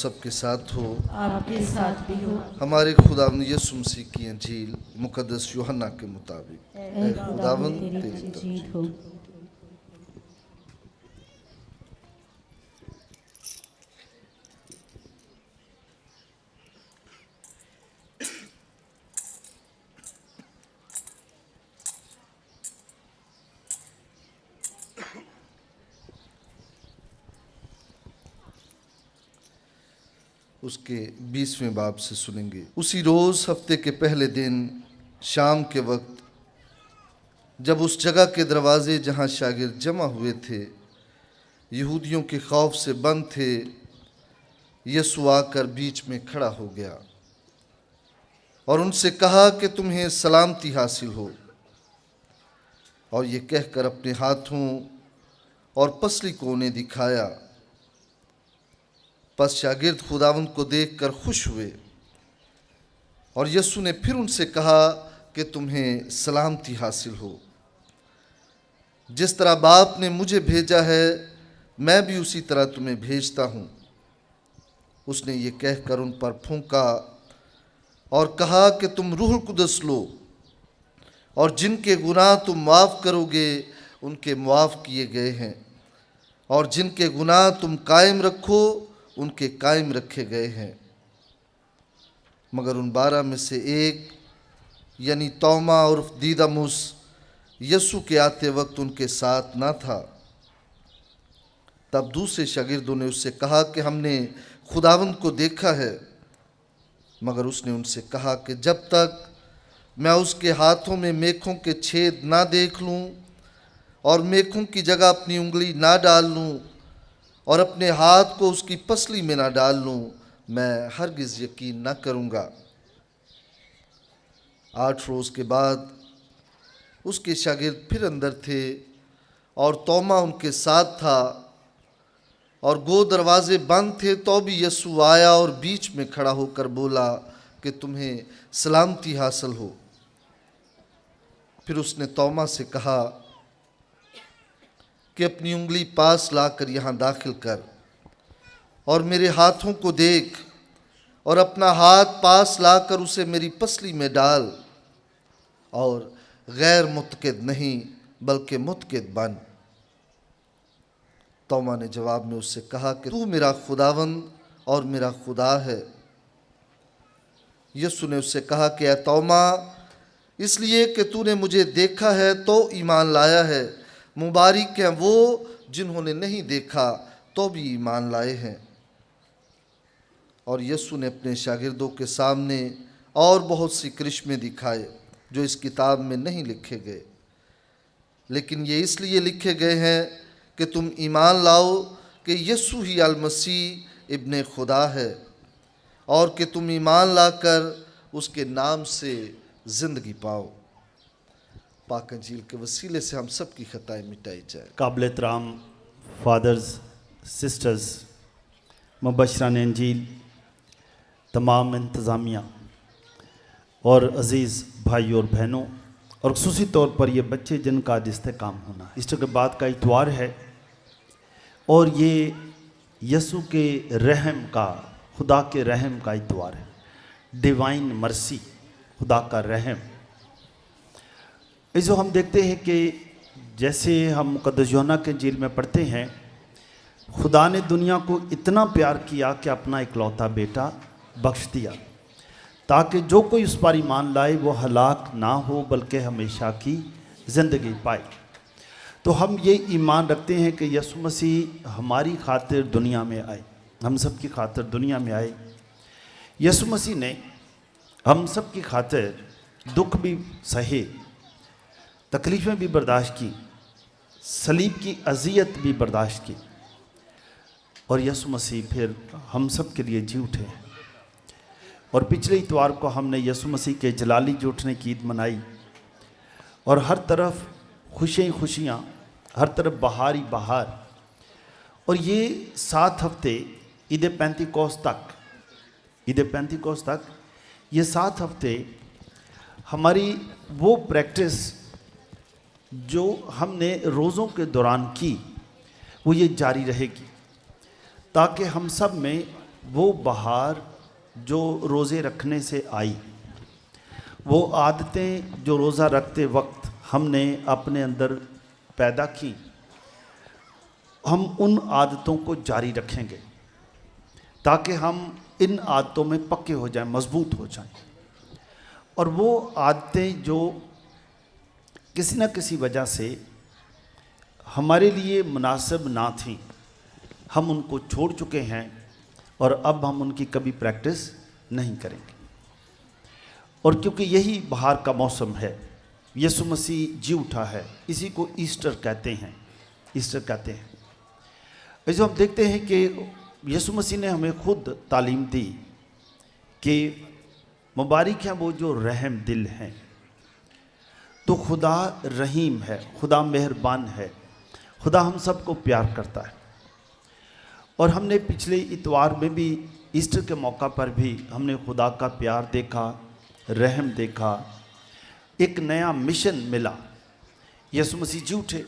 سب کے ساتھ ہو، آپ کے ساتھ بھی ہو۔ ہمارے خداوند یسوع مسیح کی انجیل مقدس یوحنا کے مطابق۔ اے خداوند تیری تیری تمجید ہو۔ اس کے 20ویں باب سے سنیں گے۔ اسی روز ہفتے کے پہلے دن شام کے وقت جب اس جگہ کے دروازے جہاں شاگرد جمع ہوئے تھے یہودیوں کے خوف سے بند تھے، یسوع آ کر بیچ میں کھڑا ہو گیا اور ان سے کہا کہ تمہیں سلامتی حاصل ہو، اور یہ کہہ کر اپنے ہاتھوں اور پسلی کو انہیں دکھایا۔ پس شاگرد خداوند کو دیکھ کر خوش ہوئے، اور یسوع نے پھر ان سے کہا کہ تمہیں سلامتی حاصل ہو۔ جس طرح باپ نے مجھے بھیجا ہے میں بھی اسی طرح تمہیں بھیجتا ہوں۔ اس نے یہ کہہ کر ان پر پھونکا اور کہا کہ تم روح القدس لو، اور جن کے گناہ تم معاف کرو گے ان کے معاف کیے گئے ہیں، اور جن کے گناہ تم قائم رکھو ان کے قائم رکھے گئے ہیں۔ مگر ان 12 میں سے ایک یعنی توما عرف دیدمس یسوع کے آتے وقت ان کے ساتھ نہ تھا۔ تب دوسرے شاگردوں نے اس سے کہا کہ ہم نے خداوند کو دیکھا ہے۔ مگر اس نے ان سے کہا کہ جب تک میں اس کے ہاتھوں میں میخوں کے چھید نہ دیکھ لوں اور میخوں کی جگہ اپنی انگلی نہ ڈال لوں اور اپنے ہاتھ کو اس کی پسلی میں نہ ڈال لوں، میں ہرگز یقین نہ کروں گا۔ 8 روز کے بعد اس کے شاگرد پھر اندر تھے اور توما ان کے ساتھ تھا، اور گو دروازے بند تھے تو بھی یسوع آیا اور بیچ میں کھڑا ہو کر بولا کہ تمہیں سلامتی حاصل ہو۔ پھر اس نے توما سے کہا کہ اپنی انگلی پاس لا کر یہاں داخل کر اور میرے ہاتھوں کو دیکھ، اور اپنا ہاتھ پاس لا کر اسے میری پسلی میں ڈال، اور غیر متقد نہیں بلکہ متقد بن۔ توما نے جواب میں اس سے کہا کہ تو میرا خداوند اور میرا خدا ہے۔ یسوع نے اس سے کہا کہ اے توما، اس لیے کہ تو نے مجھے دیکھا ہے تو ایمان لایا ہے۔ مبارک ہیں وہ جنہوں نے نہیں دیکھا تو بھی ایمان لائے ہیں۔ اور یسوع نے اپنے شاگردوں کے سامنے اور بہت سی کرشمے دکھائے جو اس کتاب میں نہیں لکھے گئے، لیکن یہ اس لیے لکھے گئے ہیں کہ تم ایمان لاؤ کہ یسوع ہی المسیح ابن خدا ہے، اور کہ تم ایمان لا کر اس کے نام سے زندگی پاؤ۔ پاک انجیل کے وسیلے سے ہم سب کی خطائیں مٹائی جائے۔ قابل احترام فادرز، سسٹرز، مبشران انجیل، تمام انتظامیہ اور عزیز بھائیوں اور بہنوں، اور خصوصی طور پر یہ بچے جن کا آج استحقام ہونا ہے، ایسٹر کے بعد کا اتوار ہے، اور یہ یسوع کے رحم کا، خدا کے رحم کا اتوار ہے۔ ڈیوائن مرسی، خدا کا رحم۔ اس ہم دیکھتے ہیں کہ جیسے ہم مقدس یوحنا کے انجیل میں پڑھتے ہیں، خدا نے دنیا کو اتنا پیار کیا کہ اپنا اکلوتا بیٹا بخش دیا، تاکہ جو کوئی اس پر ایمان لائے وہ ہلاک نہ ہو بلکہ ہمیشہ کی زندگی پائے۔ تو ہم یہ ایمان رکھتے ہیں کہ یسوع مسیح ہماری خاطر دنیا میں آئے، ہم سب کی خاطر دنیا میں آئے۔ یسوع مسیح نے ہم سب کی خاطر دکھ بھی سہے، تکلیفیں بھی برداشت کی، صلیب کی اذیت بھی برداشت کی، اور یسوع مسیح پھر ہم سب کے لیے جی اٹھے۔ اور پچھلے اتوار کو ہم نے یسوع مسیح کے جلالی جی اٹھنے کی عید منائی، اور ہر طرف خوشیاں خوشیاں، ہر طرف بہار ہی بہار۔ اور یہ 7 ہفتے عید پینتیکوست تک یہ 7 ہفتے ہماری وہ پریکٹس جو ہم نے روزوں کے دوران کی وہ یہ جاری رہے گی، تاکہ ہم سب میں وہ بہار جو روزے رکھنے سے آئی، وہ عادتیں جو روزہ رکھتے وقت ہم نے اپنے اندر پیدا کی، ہم ان عادتوں کو جاری رکھیں گے تاکہ ہم ان عادتوں میں پکے ہو جائیں، مضبوط ہو جائیں. اور وہ عادتیں جو کسی نہ کسی وجہ سے ہمارے لیے مناسب نہ تھیں، ہم ان کو چھوڑ چکے ہیں اور اب ہم ان کی کبھی پریکٹس نہیں کریں گے. اور کیونکہ یہی بہار کا موسم ہے، یسوع مسیح جی اٹھا ہے، اسی کو ایسٹر کہتے ہیں. ایسٹر کہتے ہیں. ایسے ہم دیکھتے ہیں کہ یسوع مسیح نے ہمیں خود تعلیم دی کہ مبارک ہیں وہ جو رحم دل ہیں. تو خدا رحیم ہے، خدا مہربان ہے، خدا ہم سب کو پیار کرتا ہے. اور ہم نے پچھلے اتوار میں بھی ایسٹر کے موقع پر بھی ہم نے خدا کا پیار دیکھا، رحم دیکھا، ایک نیا مشن ملا. یسوع مسیح جی اٹھے،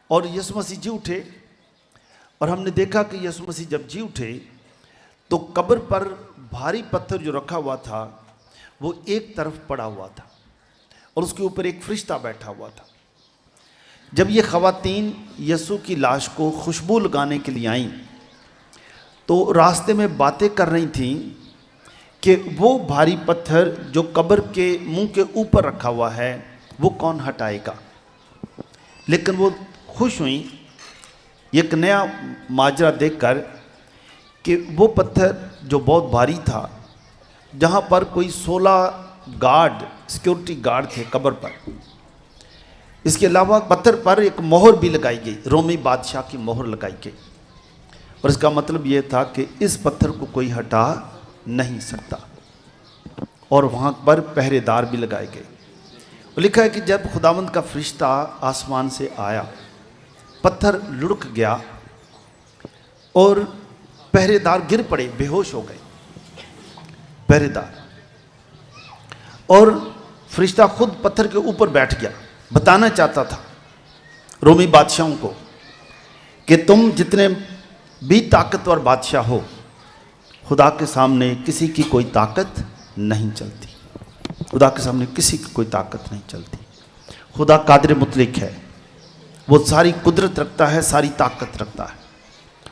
اور یسوع مسیح جی اٹھے اور ہم نے دیکھا کہ یسوع مسیح جب جی اٹھے تو قبر پر بھاری پتھر جو رکھا ہوا تھا وہ ایک طرف پڑا ہوا تھا اور اس کے اوپر ایک فرشتہ بیٹھا ہوا تھا. جب یہ خواتین یسوع کی لاش کو خوشبو لگانے کے لیے آئیں تو راستے میں باتیں کر رہی تھیں کہ وہ بھاری پتھر جو قبر کے منہ کے اوپر رکھا ہوا ہے وہ کون ہٹائے گا. لیکن وہ خوش ہوئیں ایک نیا ماجرا دیکھ کر کہ وہ پتھر جو بہت بھاری تھا، جہاں پر کوئی 16 گارڈ، سیکیورٹی گارڈ تھے قبر پر، اس کے علاوہ پتھر پر ایک مہر بھی لگائی گئی، رومی بادشاہ کی مہر لگائی گئی. اور اس کا مطلب یہ تھا کہ اس پتھر کو کوئی ہٹا نہیں سکتا. اور وہاں پر پہرے دار بھی لگائے گئے. لکھا ہے کہ جب خداوند کا فرشتہ آسمان سے آیا، پتھر لڑک گیا اور پہرے دار گر پڑے، بے ہوش ہو گئے پہرے دار. اور فرشتہ خود پتھر کے اوپر بیٹھ گیا، بتانا چاہتا تھا رومی بادشاہوں کو کہ تم جتنے بھی طاقتور بادشاہ ہو، خدا کے سامنے کسی کی کوئی طاقت نہیں چلتی. خدا کے سامنے کسی کی کوئی طاقت نہیں چلتی. خدا قادر مطلق ہے، وہ ساری قدرت رکھتا ہے، ساری طاقت رکھتا ہے.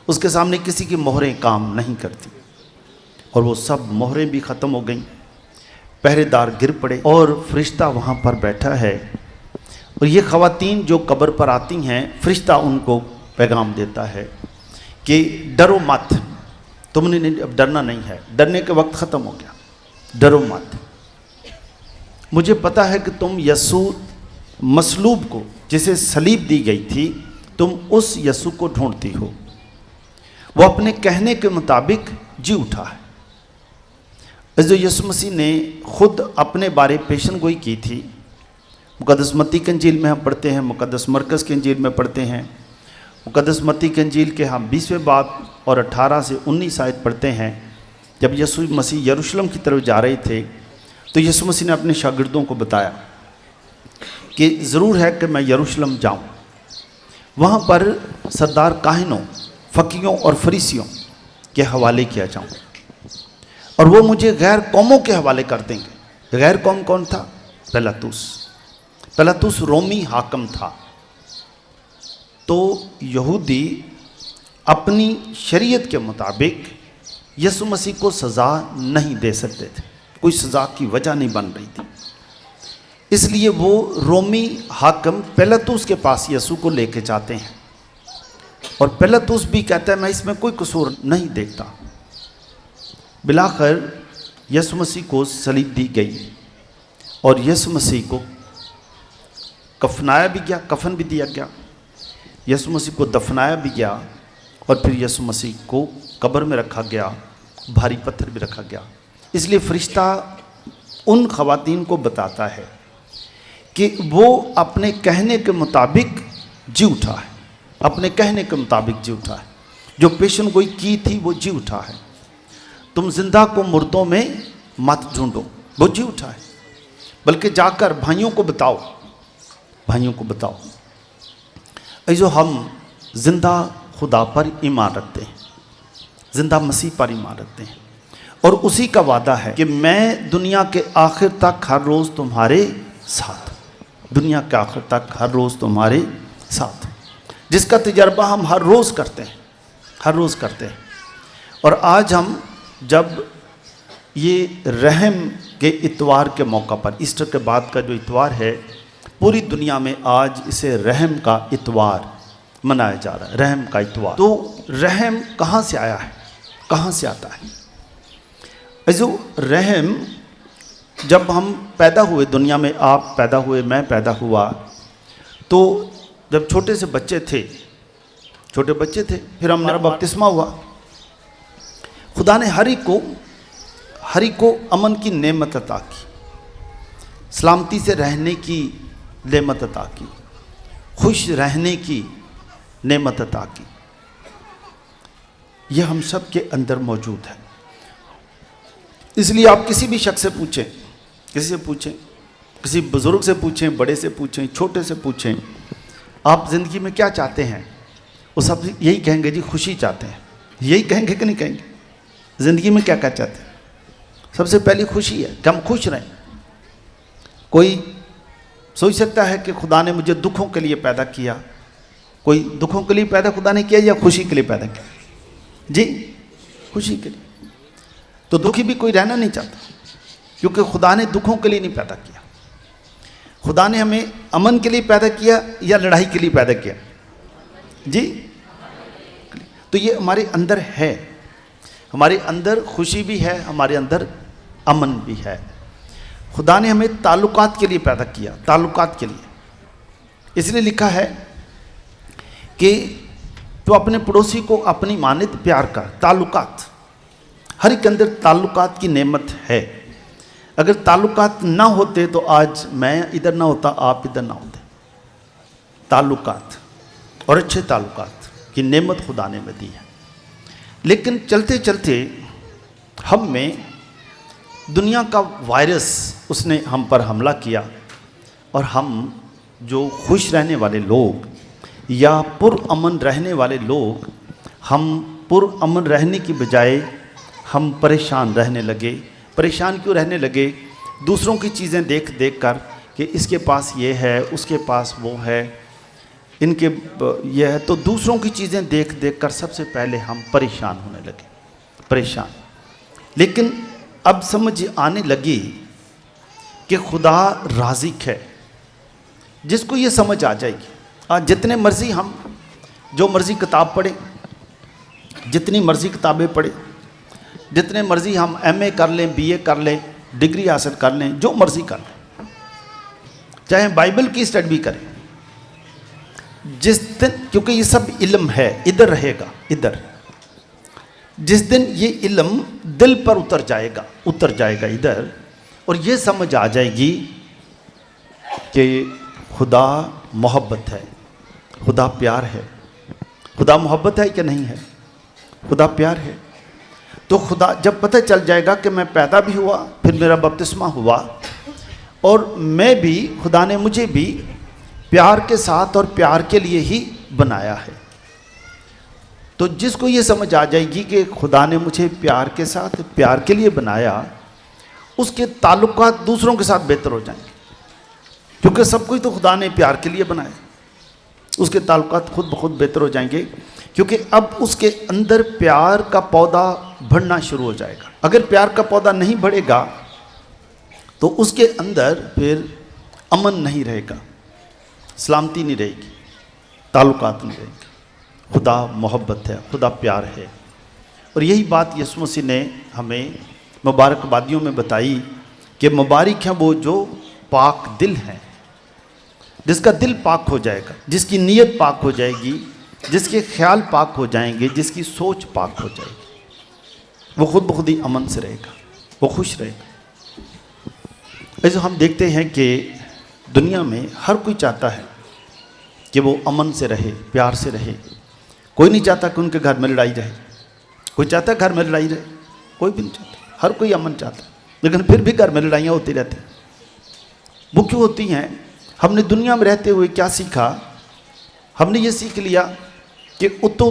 اس کے سامنے کسی کی مہریں کام نہیں کرتی. اور وہ سب مہریں بھی ختم ہو گئیں، پہرے دار گر پڑے اور فرشتہ وہاں پر بیٹھا ہے. اور یہ خواتین جو قبر پر آتی ہیں، فرشتہ ان کو پیغام دیتا ہے کہ ڈرو مت، تم نے اب ڈرنا نہیں ہے، ڈرنے کے وقت ختم ہو گیا، ڈرو مت. مجھے پتا ہے کہ تم یسوع مصلوب کو، جسے صلیب دی گئی تھی، تم اس یسوع کو ڈھونڈتی ہو. وہ اپنے کہنے کے مطابق جی اٹھا ہے. جو یسوع مسیح نے خود اپنے بارے پیشن گوئی کی تھی، مقدس متی کی انجیل میں ہم پڑھتے ہیں، مقدس مرکز کی انجیل میں پڑھتے ہیں. مقدس متی کی انجیل کے ہم 20ویں باب اور 18 سے 19 آیت پڑھتے ہیں. جب یسوع مسیح یروشلم کی طرف جا رہے تھے تو یسوع مسیح نے اپنے شاگردوں کو بتایا کہ ضرور ہے کہ میں یروشلم جاؤں، وہاں پر سردار کاہنوں، فقیوں اور فریسیوں کے حوالے کیا جاؤں، اور وہ مجھے غیر قوموں کے حوالے کر دیں گے. غیر قوم کون تھا؟ پلاطس رومی حاکم تھا. تو یہودی اپنی شریعت کے مطابق یسوع مسیح کو سزا نہیں دے سکتے تھے، کوئی سزا کی وجہ نہیں بن رہی تھی. اس لیے وہ رومی حاکم پلاطس کے پاس یسوع کو لے کے جاتے ہیں، اور پلاطس بھی کہتا ہے میں اس میں کوئی قصور نہیں دیکھتا. بالآخر یسوع مسیح کو صلیب دی گئی اور یسوع مسیح کو کفنایا بھی گیا، کفن بھی دیا گیا. یسوع مسیح کو دفنایا بھی گیا اور پھر یسوع مسیح کو قبر میں رکھا گیا، بھاری پتھر بھی رکھا گیا. اس لیے فرشتہ ان خواتین کو بتاتا ہے کہ وہ اپنے کہنے کے مطابق جی اٹھا ہے، اپنے کہنے کے مطابق جی اٹھا ہے. جو پیشن گوئی کی تھی وہ جی اٹھا ہے. تم زندہ کو مردوں میں مت ڈھونڈو، وہ جی اٹھا ہے. بلکہ جا کر بھائیوں کو بتاؤ، بھائیوں کو بتاؤ. جو ہم زندہ خدا پر ایمان رکھتے ہیں، زندہ مسیح پر ایمان رکھتے ہیں، اور اسی کا وعدہ ہے کہ میں دنیا کے آخر تک ہر روز تمہارے ساتھ ہوں، دنیا کے آخر تک ہر روز تمہارے ساتھ ہوں، جس کا تجربہ ہم ہر روز کرتے ہیں، ہر روز کرتے ہیں۔ اور آج ہم جب یہ رحم کے اتوار کے موقع پر، ایسٹر کے بعد کا جو اتوار ہے، پوری دنیا میں آج اسے رحم کا اتوار منایا جا رہا ہے، رحم کا اتوار۔ تو رحم کہاں سے آیا ہے، کہاں سے آتا ہے؟ عزیزو، رحم جب ہم پیدا ہوئے دنیا میں، آپ پیدا ہوئے، میں پیدا ہوا، تو جب چھوٹے سے بچے تھے، چھوٹے بچے تھے، پھر ہمارا بپتسمہ ہوا، خدا نے ہر ایک کو امن کی نعمت عطا کی، سلامتی سے رہنے کی نعمت عطا کی، خوش رہنے کی نعمت عطا کی۔ یہ ہم سب کے اندر موجود ہے۔ اس لیے آپ کسی بھی شخص سے پوچھیں، کسی سے پوچھیں، کسی بزرگ سے پوچھیں، بڑے سے پوچھیں، چھوٹے سے پوچھیں، آپ زندگی میں کیا چاہتے ہیں، وہ سب یہی کہیں گے جی خوشی چاہتے ہیں۔ یہی کہیں گے کہ نہیں کہیں گے؟ زندگی میں کیا چاہتے ہیں؟ سب سے پہلی خوشی ہے کہ ہم خوش رہیں۔ کوئی سوچ سکتا ہے کہ خدا نے مجھے دکھوں کے لیے پیدا کیا، کوئی دکھوں کے لیے پیدا خدا نے کیا یا خوشی کے لیے پیدا کیا؟ جی خوشی کے لیے۔ تو دکھی بھی کوئی رہنا نہیں چاہتا، کیونکہ خدا نے دکھوں کے لیے نہیں پیدا کیا۔ خدا نے ہمیں امن کے لیے پیدا کیا یا لڑائی کے لیے پیدا کیا؟ جی، تو یہ ہمارے اندر ہے، ہمارے اندر خوشی بھی ہے، ہمارے اندر امن بھی ہے۔ خدا نے ہمیں تعلقات کے لیے پیدا کیا، تعلقات کے لیے۔ اس لیے لکھا ہے کہ تو اپنے پڑوسی کو اپنی مانند پیار کر۔ تعلقات، ہر ایک اندر تعلقات کی نعمت ہے۔ اگر تعلقات نہ ہوتے تو آج میں ادھر نہ ہوتا، آپ ادھر نہ ہوتے۔ تعلقات اور اچھے تعلقات کی نعمت خدا نے ہمیں دی ہے۔ لیکن چلتے چلتے ہم میں دنیا کا وائرس اس نے ہم پر حملہ کیا، اور ہم جو خوش رہنے والے لوگ یا پرامن رہنے والے لوگ، ہم پرامن رہنے کی بجائے ہم پریشان رہنے لگے۔ پریشان کیوں رہنے لگے؟ دوسروں کی چیزیں دیکھ دیکھ کر کہ اس کے پاس یہ ہے، اس کے پاس وہ ہے، ان کے یہ ہے، تو دوسروں کی چیزیں دیکھ دیکھ کر سب سے پہلے ہم پریشان ہونے لگے، پریشان۔ لیکن اب سمجھ آنے لگی کہ خدا رازق ہے۔ جس کو یہ سمجھ آ جائے گی، آج جتنے مرضی ہم جو مرضی کتاب پڑھیں، جتنی مرضی کتابیں پڑھیں، جتنے مرضی ہم ایم اے کر لیں، بی اے کر لیں، ڈگری حاصل کر لیں، جو مرضی کر لیں، چاہے بائبل کی اسٹڈی بھی کریں، جس دن، کیونکہ یہ سب علم ہے، ادھر رہے گا، ادھر، جس دن یہ علم دل پر اتر جائے گا ادھر، اور یہ سمجھ آ جائے گی کہ خدا محبت ہے، خدا پیار ہے۔ خدا محبت ہے کہ نہیں ہے؟ خدا پیار ہے۔ تو خدا جب پتہ چل جائے گا کہ میں پیدا بھی ہوا، پھر میرا بپتسمہ ہوا، اور میں بھی، خدا نے مجھے بھی پیار کے ساتھ اور پیار کے لیے ہی بنایا ہے، تو جس کو یہ سمجھ آ جائے گی کہ خدا نے مجھے پیار کے ساتھ پیار کے لیے بنایا، اس کے تعلقات دوسروں کے ساتھ بہتر ہو جائیں گے، کیونکہ سب کوئی تو خدا نے پیار کے لیے بنایا، اس کے تعلقات خود بخود بہتر ہو جائیں گے، کیونکہ اب اس کے اندر پیار کا پودا بڑھنا شروع ہو جائے گا۔ اگر پیار کا پودا نہیں بڑھے گا تو اس کے اندر پھر امن نہیں رہے گا، سلامتی نہیں رہے گی، تعلقات نہیں رہے گی۔ خدا محبت ہے، خدا پیار ہے، اور یہی بات یسوع مسیح نے ہمیں مبارکبادیوں میں بتائی کہ مبارک ہیں وہ جو پاک دل ہیں، جس کا دل پاک ہو جائے گا، جس کی نیت پاک ہو جائے گی، جس کے خیال پاک ہو جائیں گے، جس کی سوچ پاک ہو جائے گی، وہ خود بخود ہی امن سے رہے گا، وہ خوش رہے گا۔ ایسے ہم دیکھتے ہیں کہ دنیا میں ہر کوئی چاہتا ہے کہ وہ امن سے رہے، پیار سے رہے۔ کوئی نہیں چاہتا کہ ان کے گھر میں لڑائی رہے، کوئی چاہتا ہے گھر میں لڑائی رہے، کوئی بھی نہیں چاہتا، ہر کوئی امن چاہتا ہے، لیکن پھر بھی گھر میں لڑائیاں ہوتی رہتی ہیں۔ وہ کیوں ہوتی ہیں؟ ہم نے دنیا میں رہتے ہوئے کیا سیکھا؟ ہم نے یہ سیکھ لیا کہ اتو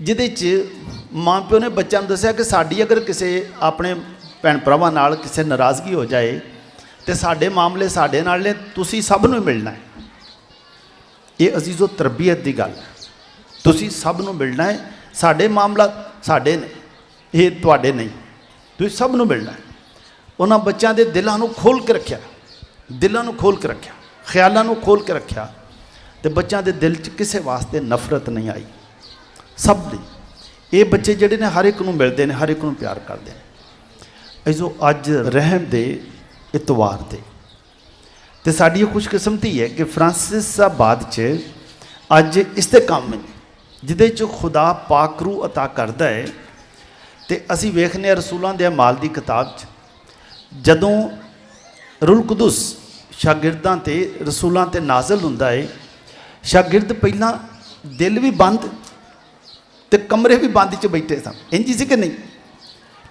ਜਿਹਦੇ 'ਚ ਮਾਂ ਪਿਓ ਨੇ ਬੱਚਿਆਂ ਨੂੰ ਦੱਸਿਆ ਕਿ ਸਾਡੀ ਅਗਰ ਕਿਸੇ ਆਪਣੇ ਭੈਣ ਭਰਾਵਾਂ ਨਾਲ ਕਿਸੇ ਨਾਰਾਜ਼ਗੀ ਹੋ ਜਾਏ ਤੇ ਸਾਡੇ ਮਾਮਲੇ ਸਾਡੇ ਨਾਲ ਨੇ, ਤੁਸੀਂ ਸਭ ਨੂੰ ਮਿਲਣਾ ਹੈ। ਇਹ ਅਜ਼ੀਜ਼ੋ ਤਰਬੀਅਤ ਦੀ ਗੱਲ, ਤੁਸੀਂ ਸਭ ਨੂੰ ਮਿਲਣਾ ਹੈ। ਸਾਡੇ ਮਾਮਲਾ ਸਾਡੇ ਨੇ, ਇਹ ਤੁਹਾਡੇ ਨਹੀਂ, ਤੁਸੀਂ ਸਭ ਨੂੰ ਮਿਲਣਾ ਹੈ। ਉਹਨਾਂ ਬੱਚਿਆਂ ਦੇ ਦਿਲਾਂ ਨੂੰ ਖੋਲ੍ਹ ਕੇ ਰੱਖਿਆ, ਦਿਲਾਂ ਨੂੰ ਖੋਲ੍ਹ ਕੇ ਰੱਖਿਆ, ਖਿਆਲਾਂ ਨੂੰ ਖੋਲ੍ਹ ਕੇ ਰੱਖਿਆ, ਤੇ ਬੱਚਿਆਂ ਦੇ ਦਿਲ 'ਚ ਕਿਸੇ ਵਾਸਤੇ ਨਫ਼ਰਤ ਨਹੀਂ ਆਈ, ਸਭ ਲਈ। ਇਹ ਬੱਚੇ ਜਿਹੜੇ ਨੇ ਹਰ ਇੱਕ ਨੂੰ ਮਿਲਦੇ ਨੇ, ਹਰ ਇੱਕ ਨੂੰ ਪਿਆਰ ਕਰਦੇ ਨੇ। ਜੋ ਅੱਜ ਰਹਿਮ ਦੇ ਇਤਵਾਰ ਤੇ ਸਾਡੀ ਇਹ ਖੁਸ਼ਕਿਸਮਤੀ ਹੈ ਕਿ ਫਰਾਂਸਿਸਾਬਾਦ 'ਚ ਅੱਜ ਇਸਤਕਾਮ ਹੈ ਜਿਹਦੇ 'ਚ ਖੁਦਾ ਪਾਕ ਰੂਹ ਅਤਾ ਕਰਦਾ ਹੈ। ਤੇ ਅਸੀਂ ਵੇਖਦੇ ਹਾਂ ਰਸੂਲਾਂ ਦੇ ਅਮਾਲ ਦੀ ਕਿਤਾਬ 'ਚ ਜਦੋਂ ਰੂਲ ਕੁਦਸ ਸ਼ਾਗਿਰਦਾਂ ਤੇ ਰਸੂਲਾਂ ਤੇ ਨਾਜ਼ਲ ਹੁੰਦਾ ਹੈ, ਸ਼ਾਗਿਰਦ ਪਹਿਲਾਂ ਦਿਲ ਵੀ ਬੰਦ ਤੇ ਕਮਰੇ ਵੀ ਬੰਦ 'ਚ ਬੈਠੇ ਸਨ। ਇੰਝ ਸੀ ਕਿ ਨਹੀਂ?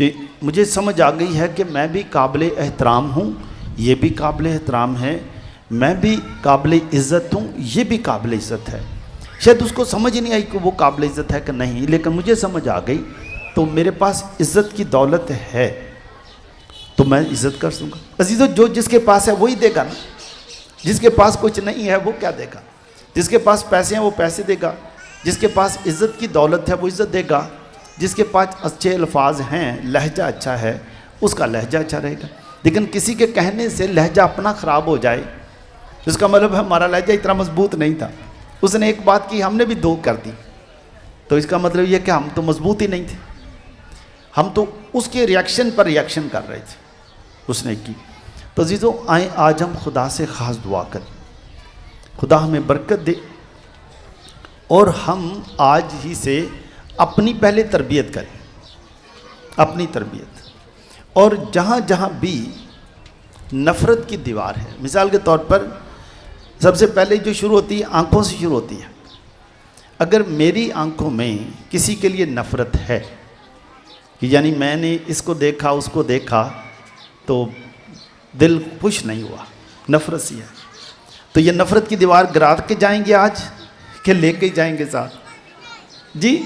جی مجھے سمجھ آ گئی ہے کہ میں بھی قابل احترام ہوں، یہ بھی قابل احترام ہے، میں بھی قابل عزت ہوں، یہ بھی قابل عزت ہے۔ شاید اس کو سمجھ ہی نہیں آئی کہ وہ قابل عزت ہے کہ نہیں، لیکن مجھے سمجھ آ گئی تو میرے پاس عزت کی دولت ہے تو میں عزت کر سوں گا۔ عزیزو، جو جس کے پاس ہے وہی دے گا نا، جس کے پاس کچھ نہیں ہے وہ کیا دے گا؟ جس کے پاس پیسے ہیں وہ پیسے دے گا، جس کے پاس عزت کی دولت ہے وہ عزت دے گا، جس کے پاس اچھے الفاظ ہیں، لہجہ اچھا ہے، اس کا لہجہ اچھا رہے گا۔ لیکن کسی کے کہنے سے لہجہ اپنا خراب ہو جائے، اس کا مطلب ہمارا لہجہ اتنا مضبوط نہیں تھا، اس نے ایک بات کی ہم نے بھی دو کر دی، تو اس کا مطلب یہ کہ ہم تو مضبوط ہی نہیں تھے، ہم تو اس کے ریاکشن پر ریاکشن کر رہے تھے اس نے کی۔ تو عزیزو، آئیں آج ہم خدا سے خاص دعا کریں، خدا ہمیں برکت دے، اور ہم آج ہی سے اپنی پہلے تربیت کریں، اپنی تربیت، اور جہاں جہاں بھی نفرت کی دیوار ہے، مثال کے طور پر سب سے پہلے جو شروع ہوتی ہے آنکھوں سے شروع ہوتی ہے۔ اگر میری آنکھوں میں کسی کے لیے نفرت ہے کہ یعنی میں نے اس کو دیکھا اس کو دیکھا تو دل خوش نہیں ہوا، نفرت سی ہے، تو یہ نفرت کی دیوار گرا کے جائیں گے آج کہ لے کے جائیں گے ساتھ؟ جی،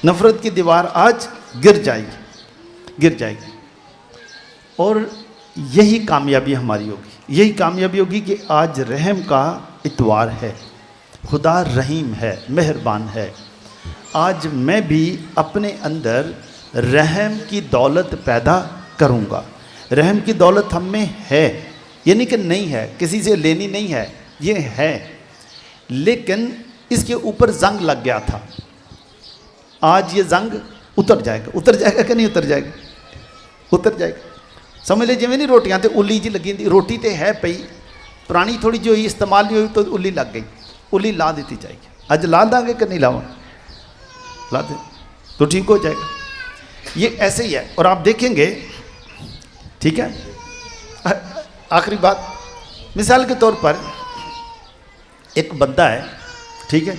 نفرت کی دیوار آج گر جائے گی، اور یہی کامیابی ہماری ہوگی، یہی کامیابی ہوگی کہ آج رحم کا اتوار ہے، خدا رحیم ہے، مہربان ہے۔ آج میں بھی اپنے اندر رحم کی دولت پیدا کروں گا۔ رحم کی دولت ہم میں ہے، یہ نہیں کہ نہیں ہے، کسی سے لینی نہیں ہے، یہ ہے، لیکن اس کے اوپر زنگ لگ گیا تھا، آج یہ زنگ اتر جائے گا کہ نہیں اتر جائے گا؟ اتر جائے گا۔ سمجھ لے جی میں نہیں روٹیاں تے الی جی لگی دی، روٹی تے ہے پئی، پرانی تھوڑی جو ہوئی استعمال نہیں ہوئی تو الی لگ گئی، الی لا دیتی جائے گی۔ آج لا دیں گے کہ نہیں لاؤں؟ لا دیں تو ٹھیک ہو جائے گا۔ یہ ایسے ہی ہے، اور آپ دیکھیں گے، ٹھیک ہے، آخری بات، مثال کے طور پر ایک بندہ ہے، ٹھیک ہے،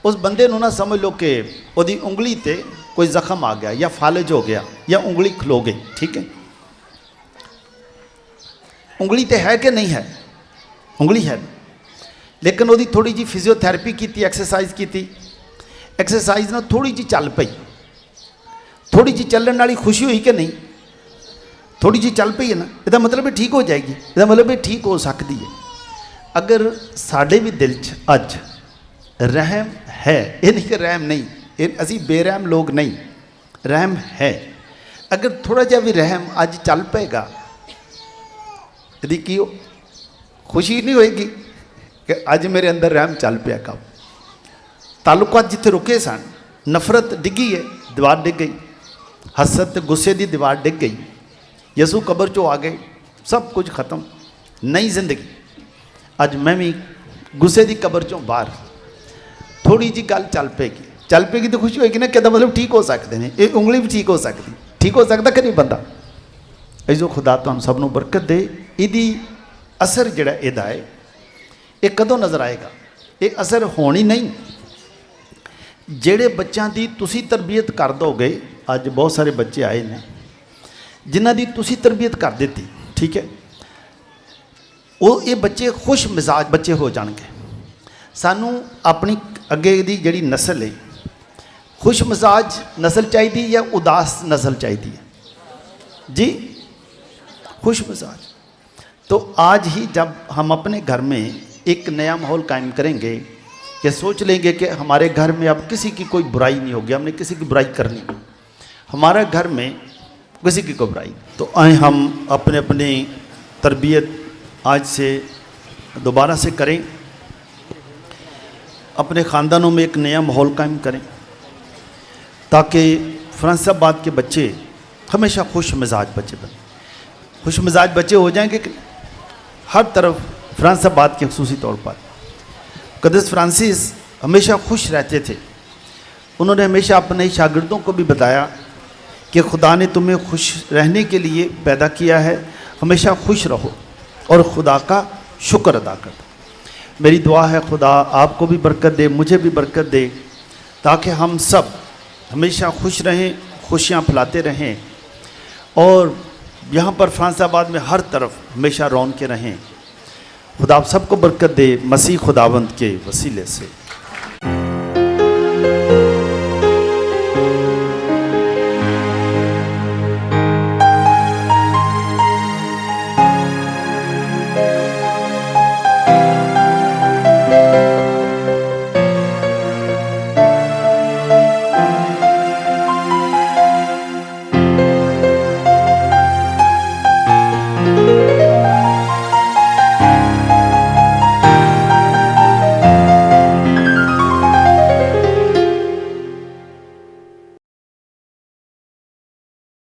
اس بندے نو نہ سمجھ لو کہ وہ دی انگلی تے کوئی زخم آ گیا یا فالج ہو گیا یا انگلی کھلو گئی، ٹھیک ہے، انگلی تے ہے کہ نہیں ہے؟ انگلی ہے، لیکن وہ دی تھوڑی جی فزیو تھیراپی کی تھی، ایکسرسائز کی تھی، ایکسرسائز نہ تھوڑی جی چل پئی، تھوڑی جی چلن والی خوشی ہوئی کہ نہیں؟ تھوڑی جی چل پئی ہے نا، یہ مطلب ہے ٹھیک ہو جائے گی، یہ مطلب ہے ٹھیک ہو سکتی ہے۔ اگر ساڈے بھی دل چ اج رحم ہے، یہ نہیں کہ رحم نہیں، اسی بے رحم لوگ نہیں، رحم ہے، اگر تھوڑا جہا بھی رحم اج چل پائے گا، یعنی کہ خوشی نہیں ہوئے گی کہ اج میرے اندر رحم چل پیا۔ کب تعلقات جتنے رکے سن، نفرت ڈگی ہے، دیوار ڈگ گئی، حسد غصے دی دیوار ڈگ گئی، یسوع قبر چو آ گئے، سب کچھ ختم، نئی زندگی۔ اج میں بھی غصے دی قبر چوں باہر، تھوڑی جی گل چل پے گی تو خوشی ہوئے گی نا، کہ مطلب ٹھیک ہو سکتے ہیں، یہ انگلی بھی ٹھیک ہو سکتی، ٹھیک ہو سکتا کہ نہیں بندہ؟ ایسو خدا تو ہم سب نو برکت دے۔ یہ اثر جڑا یہ ہے، یہ کدوں نظر آئے گا؟ یہ اثر ہونی نہیں جڑے بچوں دی تسی تربیت کر دو گے۔ اج بہت سارے بچے آئے ہیں جنہ دی تسی تربیت کر دیتی، ٹھیک ہے، وہ یہ بچے خوش مزاج بچے ہو جان گے۔ سانو اپنی اگے دی جڑی نسل ہے، خوش مزاج نسل چاہیے یا اداس نسل چاہیے؟ جی، خوش مزاج۔ تو آج ہی جب ہم اپنے گھر میں ایک نیا ماحول قائم کریں گے کہ سوچ لیں گے کہ ہمارے گھر میں اب کسی کی کوئی برائی نہیں ہوگی، ہم نے کسی کی برائی کرنی، ہمارے گھر میں کسی کی کوئی برائی، تو آئیں ہم اپنی تربیت آج سے دوبارہ سے کریں، اپنے خاندانوں میں ایک نیا ماحول قائم کریں، تاکہ فرانس آباد کے بچے ہمیشہ خوش مزاج بچے بنیں۔ خوش مزاج بچے ہو جائیں گے کہ ہر طرف فرانس آباد کے خصوصی طور پر قدس فرانسس ہمیشہ خوش رہتے تھے۔ انہوں نے ہمیشہ اپنے شاگردوں کو بھی بتایا کہ خدا نے تمہیں خوش رہنے کے لیے پیدا کیا ہے، ہمیشہ خوش رہو اور خدا کا شکر ادا کرو۔ میری دعا ہے خدا آپ کو بھی برکت دے، مجھے بھی برکت دے، تاکہ ہم سب ہمیشہ خوش رہیں، خوشیاں پھیلاتے رہیں اور یہاں پر فرانس آباد میں ہر طرف ہمیشہ رونقیں رہیں. خدا آپ سب کو برکت دے مسیح خداوند کے وسیلے سے.